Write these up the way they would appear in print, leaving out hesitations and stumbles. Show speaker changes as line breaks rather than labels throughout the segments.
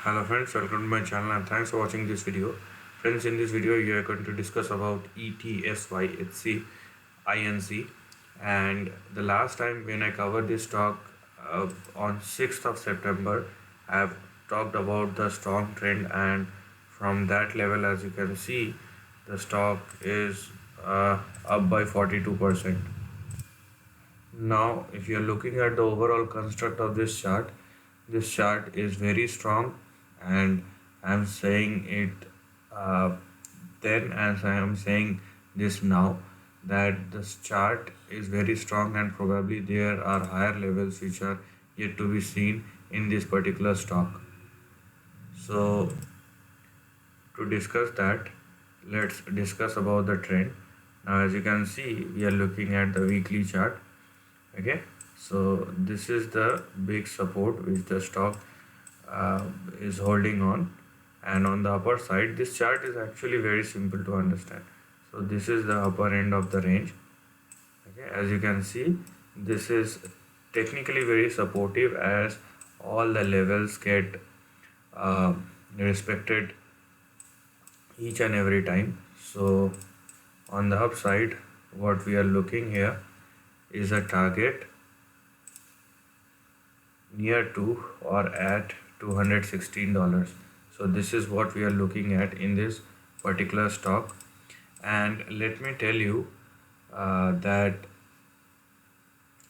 Hello friends, welcome to my channel and thanks for watching this video. Friends, in this video we are going to discuss about ETSYHC INC, and the last time when I covered this talk on 6th of September, I have talked about the strong trend, and from that level, as you can see, the stock is up by 42%. Now if you are looking at the overall construct of this chart is very strong, and I'm saying it then as I am saying this now, that this chart is very strong and probably there are higher levels which are yet to be seen in this particular stock. So to discuss that, let's discuss about the trend. Now as you can see, we are looking at the weekly chart. Okay, so this is the big support which the stock is holding on, and on the upper side this chart is actually very simple to understand. So this is the upper end of the range. Okay, as you can see, this is technically very supportive as all the levels get uh, respected each and every time. So on the upside, what we are looking here is a target near to or at $216. So this is what we are looking at in this particular stock, and let me tell you that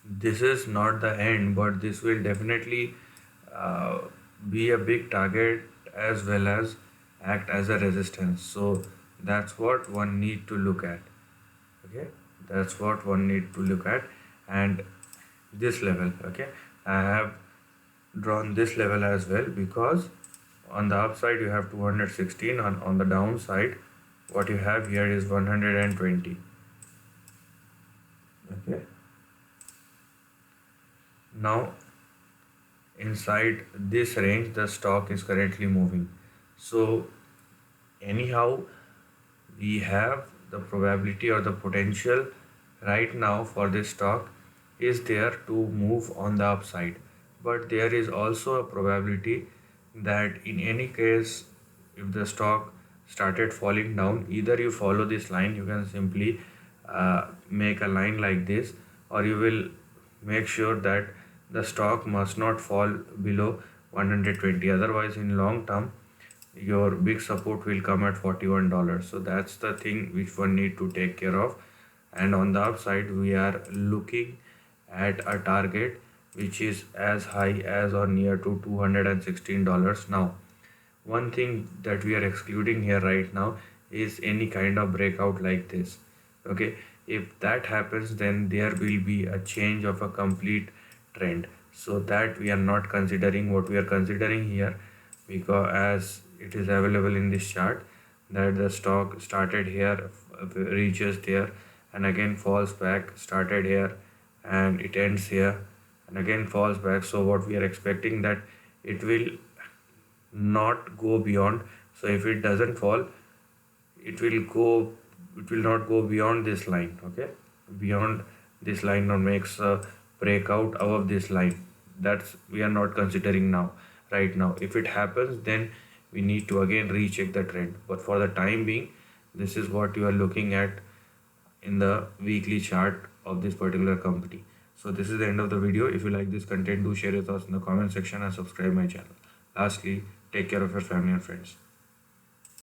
this is not the end, but this will definitely uh, be a big target as well as act as a resistance. So that's what one need to look at. Okay, that's what one need to look at. And this level, okay, I have drawn this level as well, because on the upside you have 216, on the downside what you have here is 120. Okay, now inside this range the stock is currently moving. So anyhow, we have the probability or the potential right now for this stock is there to move on the upside, but there is also a probability that in any case, if the stock started falling down, either you follow this line, you can simply make a line like this, or you will make sure that the stock must not fall below 120. Otherwise in long term your big support will come at $41. So that's the thing which one need to take care of. And on the upside we are looking at a target which is as high as or near to $216. Now one thing that we are excluding here right now is any kind of breakout like this. Okay, if that happens, then there will be a change of a complete trend, so that we are not considering. What we are considering here, because as it is available in this chart, that the stock started here, reaches there, and again falls back, started here and it ends here and again falls back. So what we are expecting, that it will not go beyond. So if it doesn't fall, it will not go beyond this line. Okay, beyond this line, or makes a breakout above this line. That's we are not considering now. Right now, if it happens, then we need to again recheck the trend, but for the time being, this is what you are looking at in the weekly chart of this particular company. So this is the end of the video. If you like this content, do share your thoughts in the comment section and subscribe my channel. Lastly, take care of your family and friends.